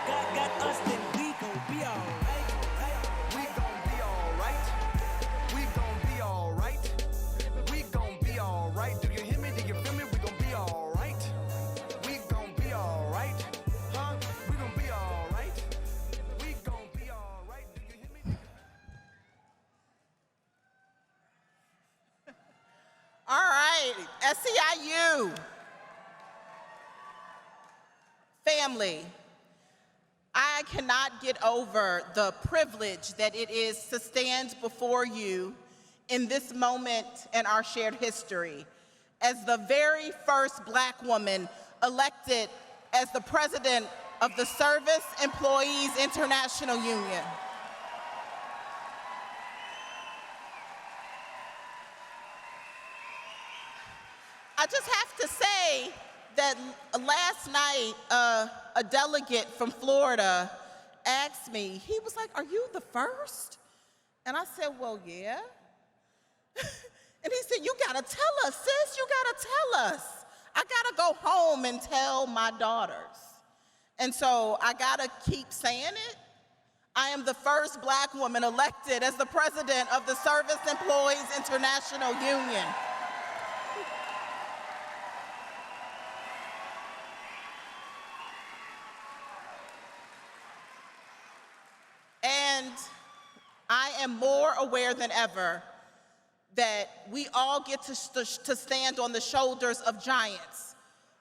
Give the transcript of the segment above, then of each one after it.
God got us, then we gon' be alright. We gon' be alright. We gon' be alright. We gon' be alright. Do you hear me? Do you feel me? We gon' be alright. We gon' be alright. Huh? We gon' be alright. We gon' be alright. Do you hear me? All right, SEIU. Family, I cannot get over the privilege that it is to stand before you in this moment in our shared history as the very first Black woman elected as the president of the Service Employees International Union. I just have to say that last night, a delegate from Florida asked me, he was like, "Are you the first?" And I said, "Well, yeah." And he said, "You gotta tell us, sis, you gotta tell us. I gotta go home and tell my daughters." And so I gotta keep saying it. I am the first Black woman elected as the president of the Service Employees International Union. And I am more aware than ever that we all get to stand on the shoulders of giants,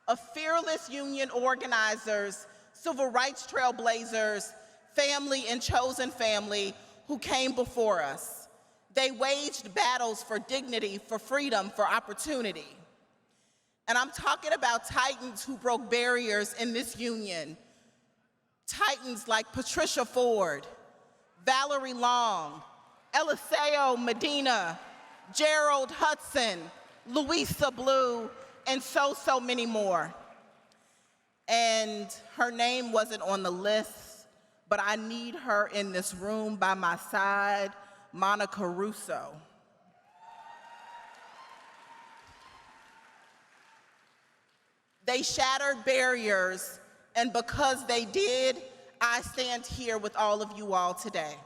of fearless union organizers, civil rights trailblazers, family and chosen family who came before us. They waged battles for dignity, for freedom, for opportunity. And I'm talking about titans who broke barriers in this union. Titans like Patricia Ford, Valerie Long, Eliseo Medina, Gerald Hudson, Louisa Blue, and so many more. And her name wasn't on the list, but I need her in this room by my side, Monica Russo. They shattered barriers, and because they did, I stand here with all of you all today.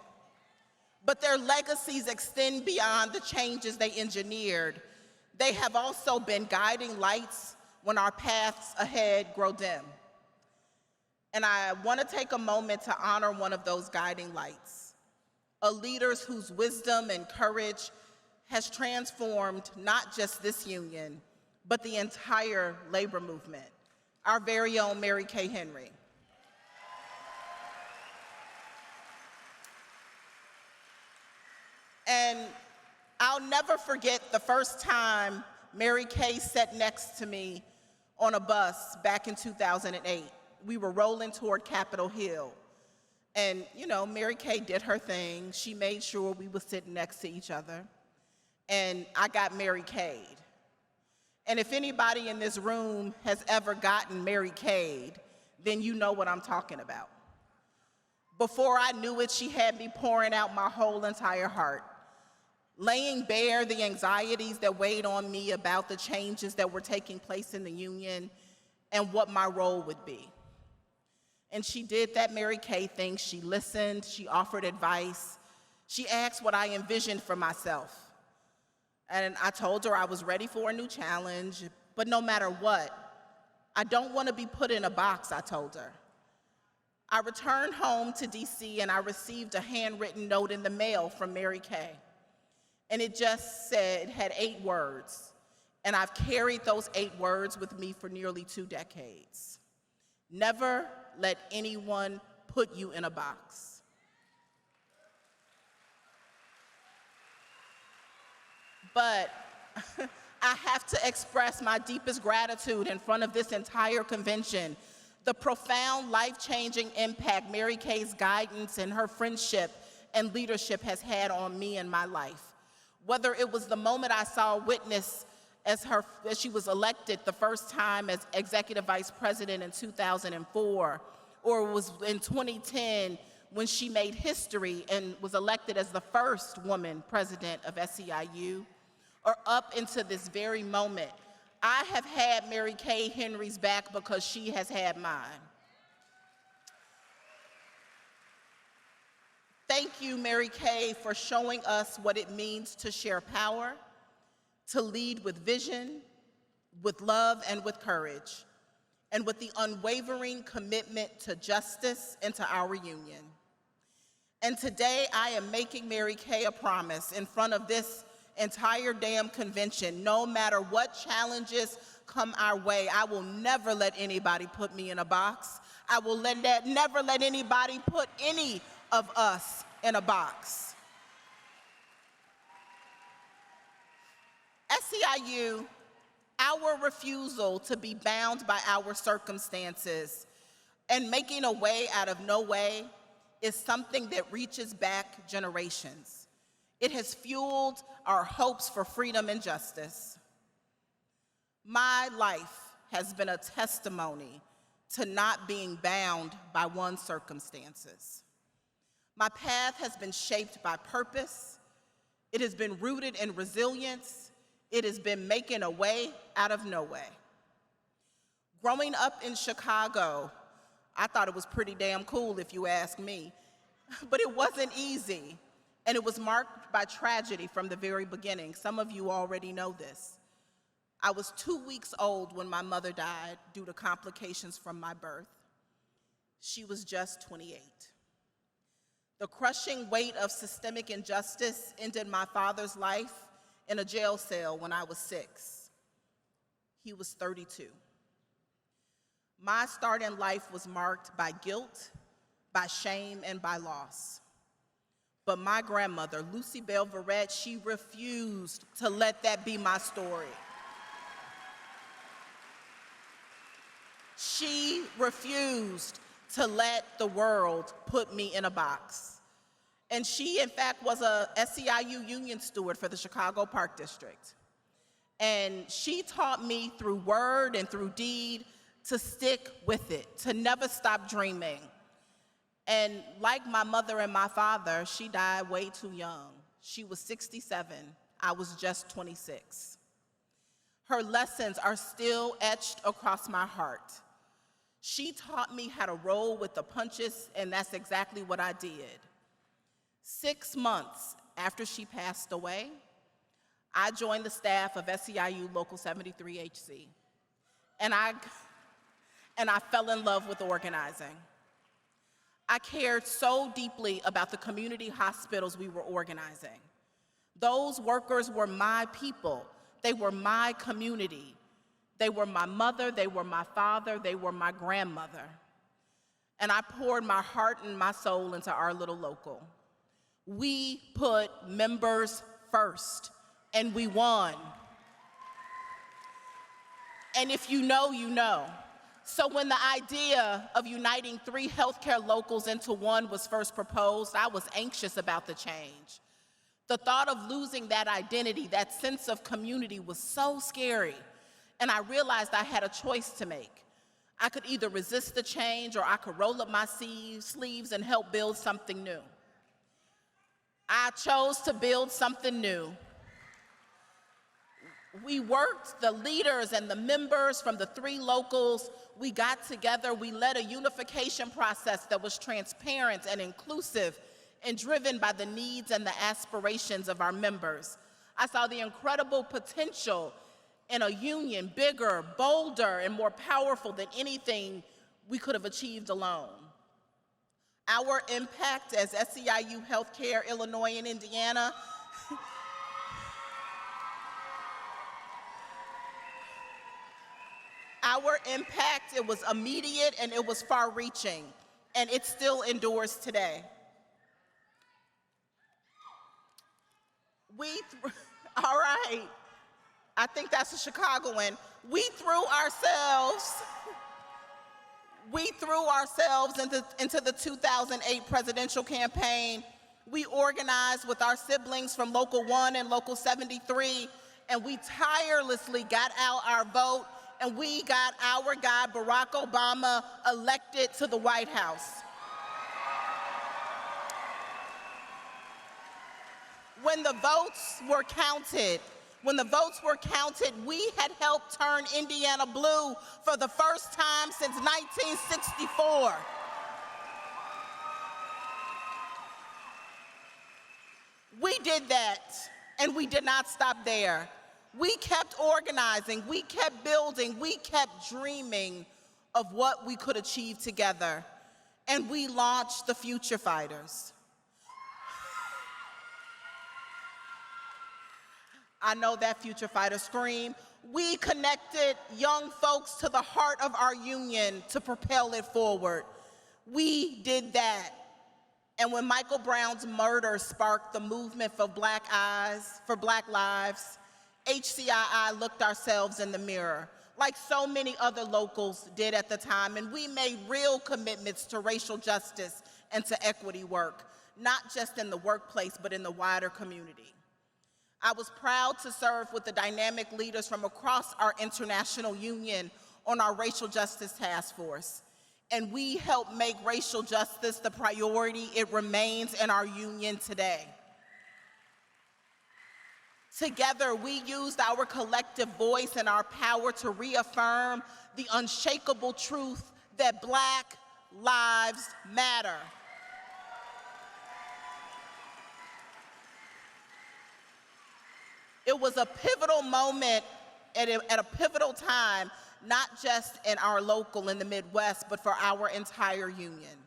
But their legacies extend beyond the changes they engineered. They have also been guiding lights when our paths ahead grow dim. And I want to take a moment to honor one of those guiding lights, a leader whose wisdom and courage has transformed not just this union, but the entire labor movement, our very own Mary Kay Henry. And I'll never forget the first time Mary Kay sat next to me on a bus back in 2008. We were rolling toward Capitol Hill. And, you know, Mary Kay did her thing. She made sure we were sitting next to each other. And I got Mary Kay'd. And if anybody in this room has ever gotten Mary Kay'd, then you know what I'm talking about. Before I knew it, she had me pouring out my whole entire heart, laying bare the anxieties that weighed on me about the changes that were taking place in the union and what my role would be. And she did that Mary Kay thing. She listened, she offered advice, she asked what I envisioned for myself. And I told her I was ready for a new challenge, but no matter what, I don't want to be put in a box, I told her. I returned home to DC and I received a handwritten note in the mail from Mary Kay. And it just said, it had 8 words. And I've carried those 8 words with me for nearly 2 decades. Never let anyone put you in a box. But I have to express my deepest gratitude in front of this entire convention. The profound, life-changing impact Mary Kay's guidance and her friendship and leadership has had on me and my life. Whether it was the moment I saw witness as she was elected the first time as executive vice president in 2004, or it was in 2010 when she made history and was elected as the first woman president of SEIU, or up into this very moment, I have had Mary Kay Henry's back because she has had mine. thank you, Mary Kay, for showing us what it means to share power, to lead with vision, with love and with courage, and with the unwavering commitment to justice and to our union. And today I am making Mary Kay a promise in front of this entire damn convention. No matter what challenges come our way, I will never let anybody put me in a box. I will never let anybody put any of us in a box. SEIU, our refusal to be bound by our circumstances and making a way out of no way is something that reaches back generations. It has fueled our hopes for freedom and justice. My life has been a testimony to not being bound by one's circumstances. My path has been shaped by purpose. It has been rooted in resilience. It has been making a way out of no way. Growing up in Chicago, I thought it was pretty damn cool if you ask me, but it wasn't easy, and it was marked by tragedy from the very beginning. Some of you already know this. I was 2 weeks old when my mother died due to complications from my birth. She was just 28. The crushing weight of systemic injustice ended my father's life in a jail cell when I was 6. He was 32. My start in life was marked by guilt, by shame, and by loss. But my grandmother, Lucy Bell Verrett, she refused to let that be my story. She refused to let the world put me in a box. And she, in fact, was a SEIU union steward for the Chicago Park District. And she taught me through word and through deed to stick with it, to never stop dreaming. And like my mother and my father, she died way too young. She was 67, I was just 26. Her lessons are still etched across my heart. She taught me how to roll with the punches, and that's exactly what I did. 6 months after she passed away, I joined the staff of SEIU Local 73HC, and I fell in love with organizing. I cared so deeply about the community hospitals we were organizing. Those workers were my people. They were my community. They were my mother, they were my father, they were my grandmother. And I poured my heart and my soul into our little local. We put members first, and we won. And if you know, you know. So when the idea of uniting 3 healthcare locals into one was first proposed, I was anxious about the change. The thought of losing that identity, that sense of community, was so scary. And I realized I had a choice to make. I could either resist the change or I could roll up my sleeves and help build something new. I chose to build something new. We worked, the leaders and the members from the 3 locals, we got together, we led a unification process that was transparent and inclusive and driven by the needs and the aspirations of our members. I saw the incredible potential in a union bigger, bolder, and more powerful than anything we could have achieved alone. Our impact as SEIU Healthcare Illinois and Indiana our impact, it was immediate and it was far-reaching, and it still endures today. All right. I think that's a Chicagoan. We threw ourselves into the 2008 presidential campaign. We organized with our siblings from Local 1 and Local 73, and we tirelessly got out our vote, and we got our guy, Barack Obama, elected to the White House. When the votes were counted, we had helped turn Indiana blue for the first time since 1964. We did that, and we did not stop there. We kept organizing, we kept building, we kept dreaming of what we could achieve together. And we launched the Future Fighters. I know that Future Fighter scream. We connected young folks to the heart of our union to propel it forward. We did that. And when Michael Brown's murder sparked the movement for Black Lives, HCII looked ourselves in the mirror, like so many other locals did at the time, and we made real commitments to racial justice and to equity work, not just in the workplace, but in the wider community. I was proud to serve with the dynamic leaders from across our international union on our racial justice task force. And we helped make racial justice the priority it remains in our union today. Together, we used our collective voice and our power to reaffirm the unshakable truth that Black lives matter. It was a pivotal moment at a pivotal time, not just in our local in the Midwest, but for our entire union.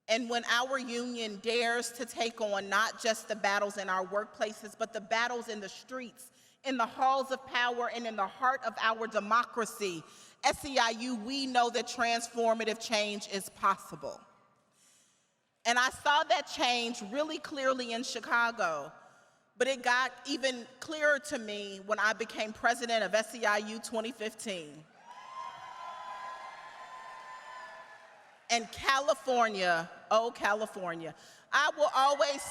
And when our union dares to take on not just the battles in our workplaces, but the battles in the streets, in the halls of power, and in the heart of our democracy, SEIU, we know that transformative change is possible. And I saw that change really clearly in Chicago, but it got even clearer to me when I became president of SEIU 2015. And California, oh California, I will always,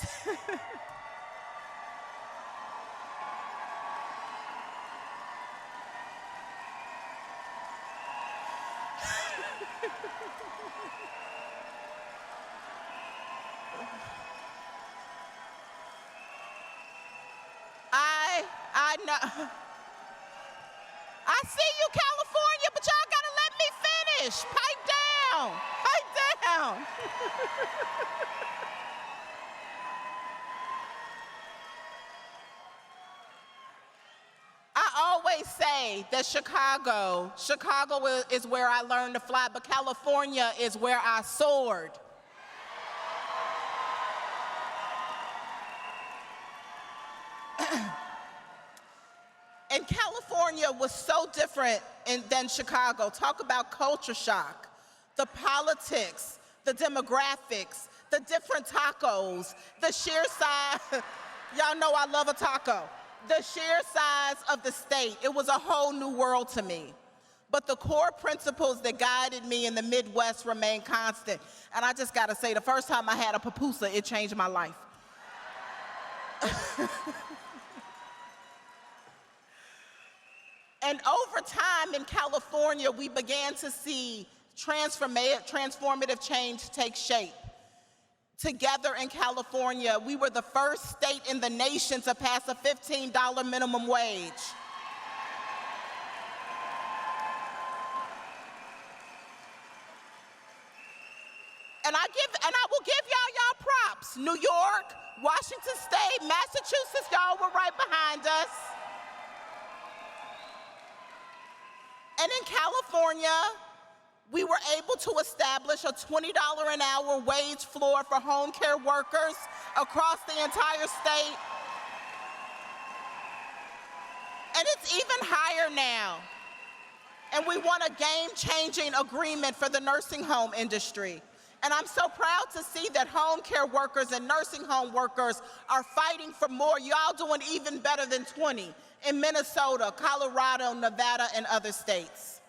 I know, I see you, California, but y'all gotta let me finish. Pipe down, pipe down. I always say that Chicago is where I learned to fly, but California is where I soared. And California was so different than Chicago. Talk about culture shock, the politics, the demographics, the different tacos, the sheer size, y'all know I love a taco, the sheer size of the state. It was a whole new world to me. But the core principles that guided me in the Midwest remain constant. And I just gotta say, the first time I had a pupusa, it changed my life. And over time in California, we began to see transformative change take shape. Together in California, we were the first state in the nation to pass a $15 minimum wage. And I will give y'all props. New York, Washington State, Massachusetts, y'all were right behind us. And in California, we were able to establish a $20 an hour wage floor for home care workers across the entire state. And it's even higher now. And we won a game-changing agreement for the nursing home industry. And I'm so proud to see that home care workers and nursing home workers are fighting for more. Y'all doing even better than 20 in Minnesota, Colorado, Nevada, and other states.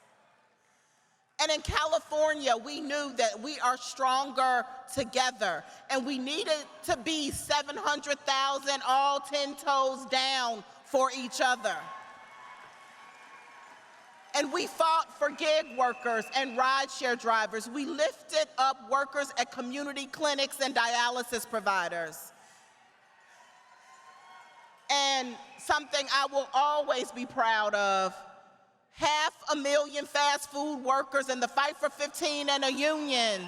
And in California, we knew that we are stronger together, and we needed to be 700,000, all 10 toes down for each other. And we fought for gig workers and rideshare drivers. We lifted up workers at community clinics and dialysis providers. And something I will always be proud of, 500,000 fast food workers in the fight for 15 and a union.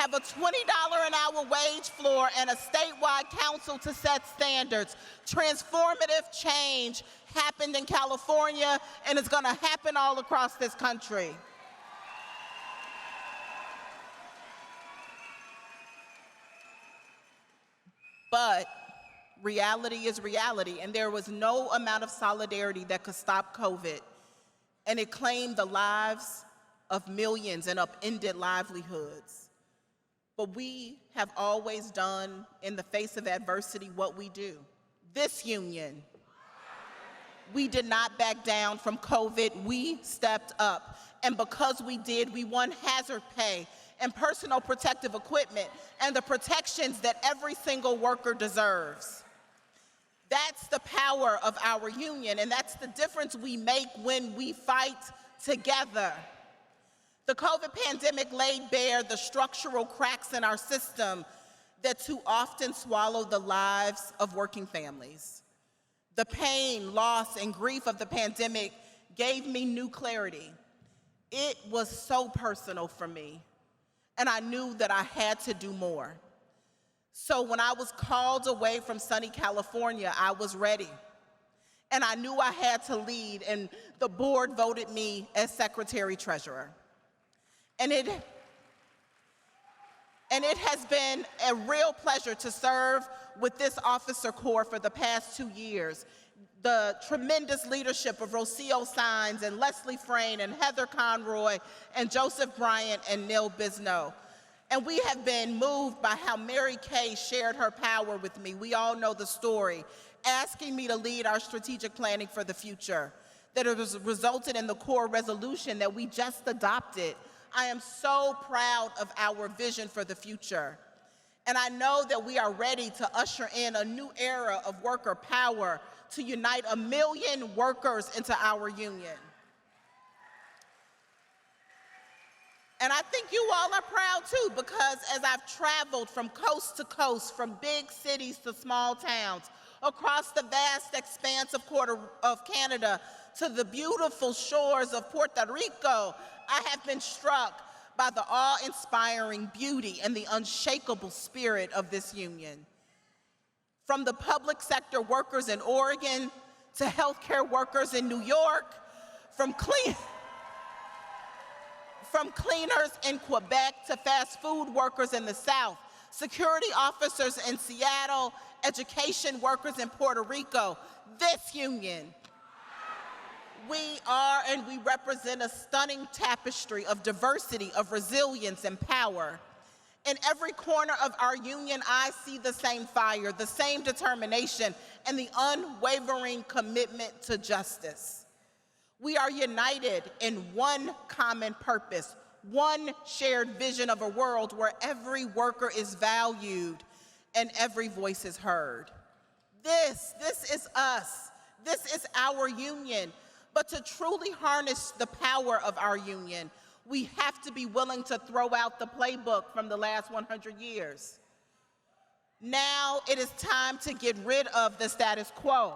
have a $20 an hour wage floor, and a statewide council to set standards. Transformative change happened in California, and it's going to happen all across this country. But reality is reality, and there was no amount of solidarity that could stop COVID, and it claimed the lives of millions and upended livelihoods. But we have always done, in the face of adversity, what we do. This union, we did not back down from COVID. We stepped up. And because we did, we won hazard pay and personal protective equipment and the protections that every single worker deserves. That's the power of our union, and that's the difference we make when we fight together. The COVID pandemic laid bare the structural cracks in our system that too often swallow the lives of working families. The pain, loss, and grief of the pandemic gave me new clarity. It was so personal for me, and I knew that I had to do more. So when I was called away from sunny California, I was ready. And I knew I had to lead, and the board voted me as secretary-treasurer. And it has been a real pleasure to serve with this officer corps for the past 2 years. The tremendous leadership of Rocio Sines and Leslie Frayne and Heather Conroy and Joseph Bryant and Neil Bisno. And we have been moved by how Mary Kay shared her power with me. We all know the story, asking me to lead our strategic planning for the future, that it has resulted in the core resolution that we just adopted. I am so proud of our vision for the future. And I know that we are ready to usher in a new era of worker power to unite 1 million workers into our union. And I think you all are proud too, because as I've traveled from coast to coast, from big cities to small towns, across the vast expanse of Canada to the beautiful shores of Puerto Rico, I have been struck by the awe-inspiring beauty and the unshakable spirit of this union. From the public sector workers in Oregon to healthcare workers in New York, from cleaners in Quebec to fast food workers in the South, security officers in Seattle, education workers in Puerto Rico, this union, we are and we represent a stunning tapestry of diversity, of resilience and power. In every corner of our union, I see the same fire, the same determination, and the unwavering commitment to justice. We are united in one common purpose, one shared vision of a world where every worker is valued and every voice is heard. This is us. This is our union. But to truly harness the power of our union, we have to be willing to throw out the playbook from the last 100 years. Now it is time to get rid of the status quo.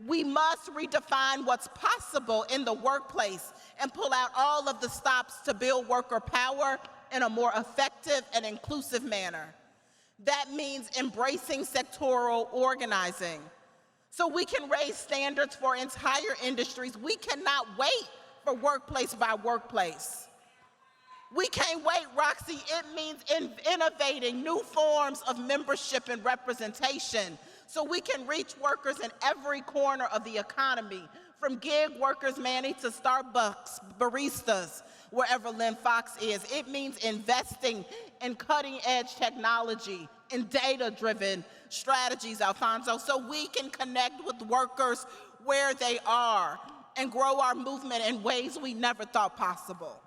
We must redefine what's possible in the workplace and pull out all of the stops to build worker power in a more effective and inclusive manner. That means embracing sectoral organizing, so we can raise standards for entire industries. We cannot wait for workplace by workplace. We can't wait, Roxy. It means innovating new forms of membership and representation so we can reach workers in every corner of the economy, from gig workers manning to Starbucks baristas, wherever Lynn Fox is. It means investing in cutting-edge technology and data-driven strategies, Alfonso, so we can connect with workers where they are and grow our movement in ways we never thought possible.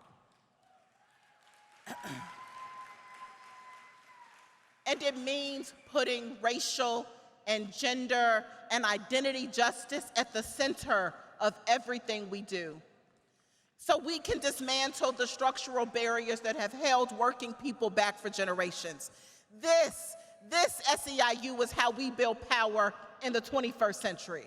And it means putting racial and gender and identity justice at the center of everything we do, so we can dismantle the structural barriers that have held working people back for generations. This SEIU is how we build power in the 21st century.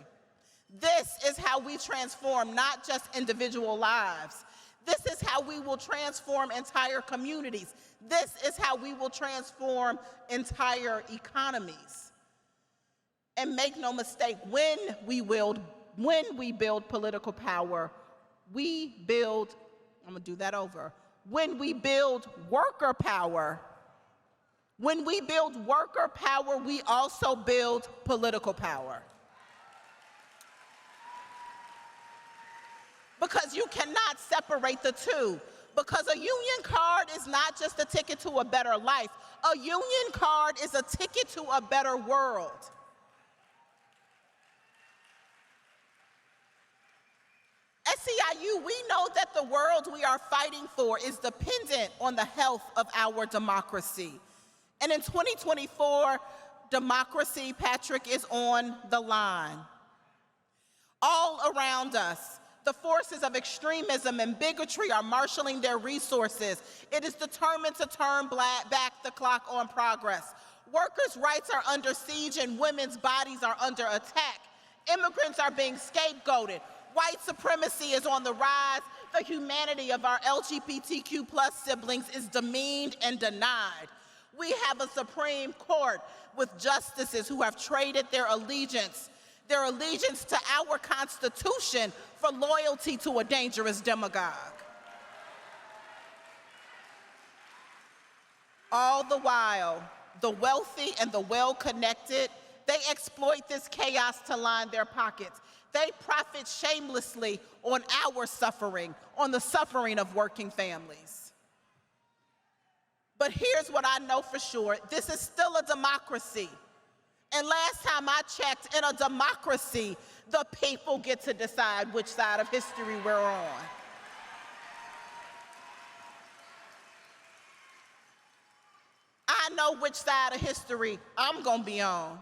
This is how we transform not just individual lives. This is how we will transform entire communities. This is how we will transform entire economies. And make no mistake, when we build political power, we build, I'm gonna do that over. When we build worker power, we also build political power. Because you cannot separate the two. Because a union card is not just a ticket to a better life. A union card is a ticket to a better world. SEIU, we know that the world we are fighting for is dependent on the health of our democracy. And in 2024, democracy, Patrick, is on the line. All around us, the forces of extremism and bigotry are marshaling their resources. It is determined to turn back the clock on progress. Workers' rights are under siege and women's bodies are under attack. Immigrants are being scapegoated. White supremacy is on the rise. The humanity of our LGBTQ+ siblings is demeaned and denied. We have a Supreme Court with justices who have traded their allegiance to our Constitution for loyalty to a dangerous demagogue. All the while, the wealthy and the well-connected, they exploit this chaos to line their pockets. They profit shamelessly on our suffering, on the suffering of working families. But here's what I know for sure. This is still a democracy. And last time I checked, in a democracy, the people get to decide which side of history we're on. I know which side of history I'm going to be on.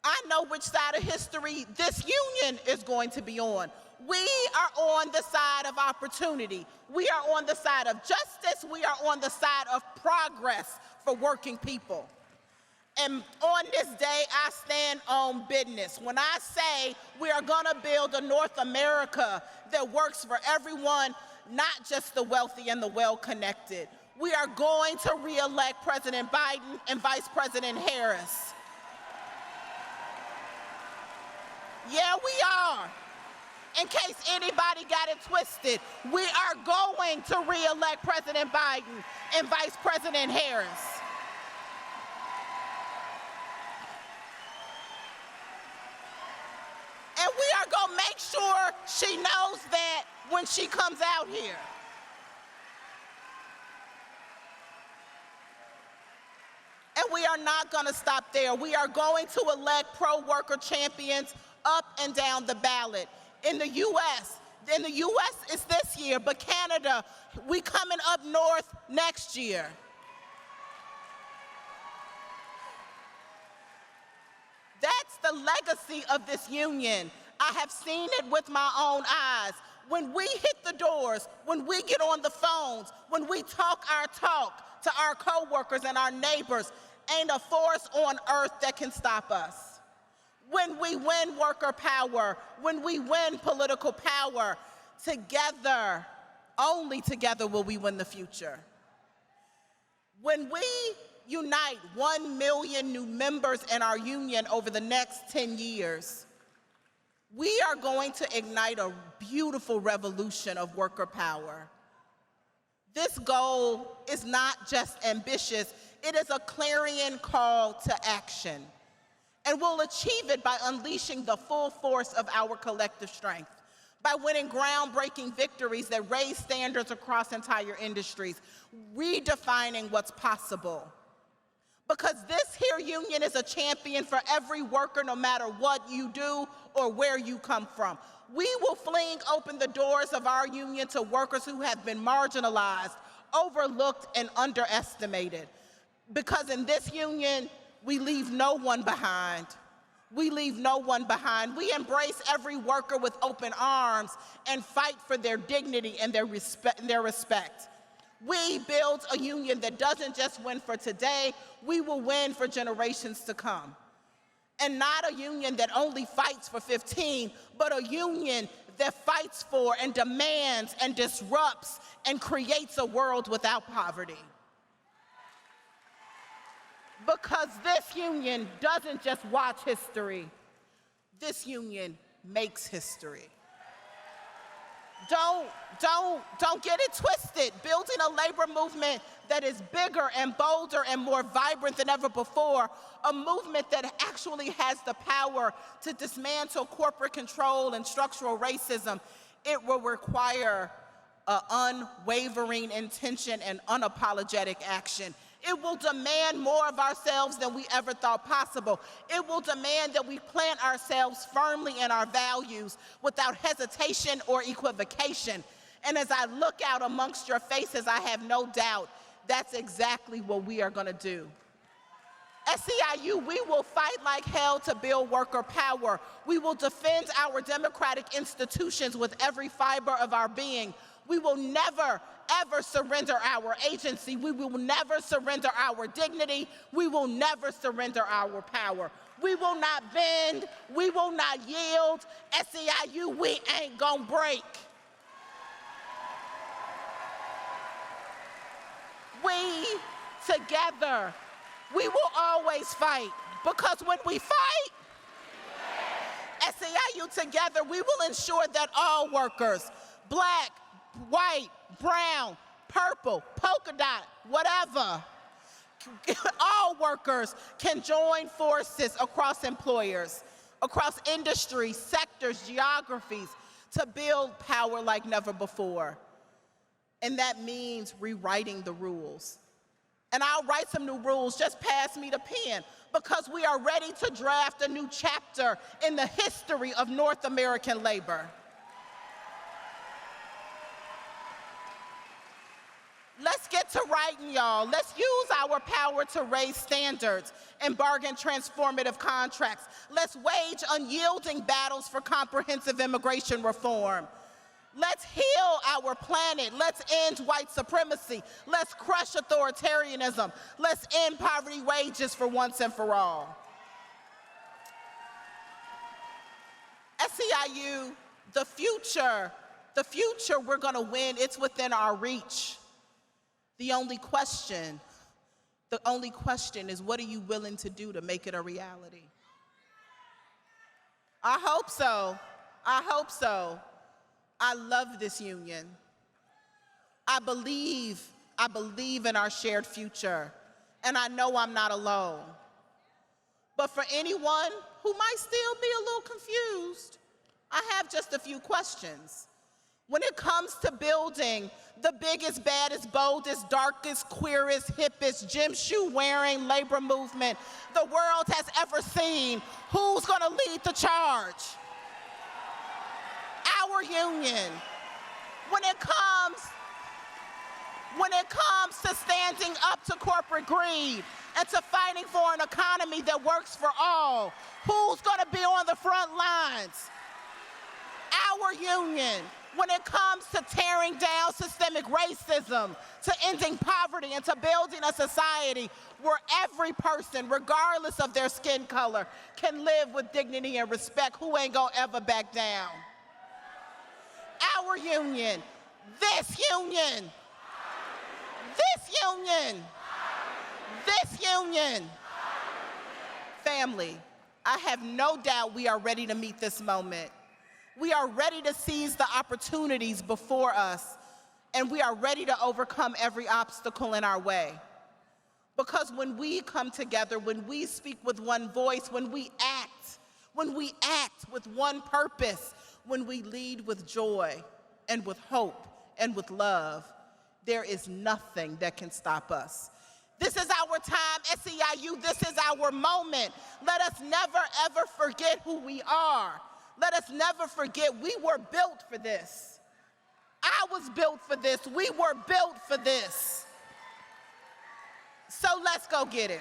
I know which side of history this union is going to be on. We are on the side of opportunity. We are on the side of justice. We are on the side of progress for working people. And on this day, I stand on business. When I say we are going to build a North America that works for everyone, not just the wealthy and the well-connected. We are going to re-elect President Biden and Vice President Harris. Yeah, we are. In case anybody got it twisted, we are going to re-elect President Biden and Vice President Harris. And we are going to make sure she knows that when she comes out here. And we are not going to stop there. We are going to elect pro-worker champions up and down the ballot. In the U.S. it's this year, but Canada, we coming up north next year. That's the legacy of this union. I have seen it with my own eyes. When we hit the doors, when we get on the phones, when we talk our talk to our coworkers and our neighbors, ain't a force on earth that can stop us. When we win worker power, when we win political power, together, only together will we win the future. When we unite 1 million new members in our union over the next 10 years, we are going to ignite a beautiful revolution of worker power. This goal is not just ambitious, it is a clarion call to action. And we'll achieve it by unleashing the full force of our collective strength, by winning groundbreaking victories that raise standards across entire industries, redefining what's possible. Because this here union is a champion for every worker, no matter what you do or where you come from. We will fling open the doors of our union to workers who have been marginalized, overlooked, and underestimated. Because in this union, we leave no one behind. We leave no one behind. We embrace every worker with open arms and fight for their dignity and their respect. We build a union that doesn't just win for today, we will win for generations to come. And not a union that only fights for 15, but a union that fights for and demands and disrupts and creates a world without poverty. Because this union doesn't just watch history, this union makes history. Don't get it twisted. Building a labor movement that is bigger and bolder and more vibrant than ever before, a movement that actually has the power to dismantle corporate control and structural racism, it will require unwavering intention and unapologetic action. It will demand more of ourselves than we ever thought possible. It will demand that we plant ourselves firmly in our values without hesitation or equivocation. And as I look out amongst your faces, I have no doubt that's exactly what we are going to do. At SEIU, we will fight like hell to build worker power. We will defend our democratic institutions with every fiber of our being. We will never, ever surrender our agency. We will never surrender our dignity. We will never surrender our power. We will not bend. We will not yield. At SEIU, we ain't gonna break. We, together, we will always fight, because when we fight, at SEIU together, we will ensure that all workers, black, white, brown, purple, polka dot, whatever, all workers can join forces across employers, across industries, sectors, geographies, to build power like never before. And that means rewriting the rules. And I'll write some new rules, just pass me the pen, because we are ready to draft a new chapter in the history of North American labor. Let's get to writing, y'all. Let's use our power to raise standards and bargain transformative contracts. Let's wage unyielding battles for comprehensive immigration reform. Let's heal our planet. Let's end white supremacy. Let's crush authoritarianism. Let's end poverty wages for once and for all. SEIU, the future we're gonna win, it's within our reach. The only question is, what are you willing to do to make it a reality? I hope so. I hope so. I love this union. I believe in our shared future, and I know I'm not alone. But for anyone who might still be a little confused, I have just a few questions. When it comes to building the biggest, baddest, boldest, darkest, queerest, hippest, gym shoe wearing labor movement the world has ever seen, who's gonna lead the charge? Our union. When it comes to standing up to corporate greed and to fighting for an economy that works for all, who's gonna be on the front lines? Our union. When it comes to tearing down systemic racism, to ending poverty, and to building a society where every person, regardless of their skin color, can live with dignity and respect, who ain't gonna ever back down? Our union, this union, this union, this union. Family, I have no doubt we are ready to meet this moment. We are ready to seize the opportunities before us, and we are ready to overcome every obstacle in our way. Because when we come together, when we speak with one voice, when we act with one purpose, when we lead with joy and with hope and with love, there is nothing that can stop us. This is our time, SEIU. This is our moment. Let us never, ever forget who we are. Let us never forget we were built for this. I was built for this. We were built for this. So let's go get it.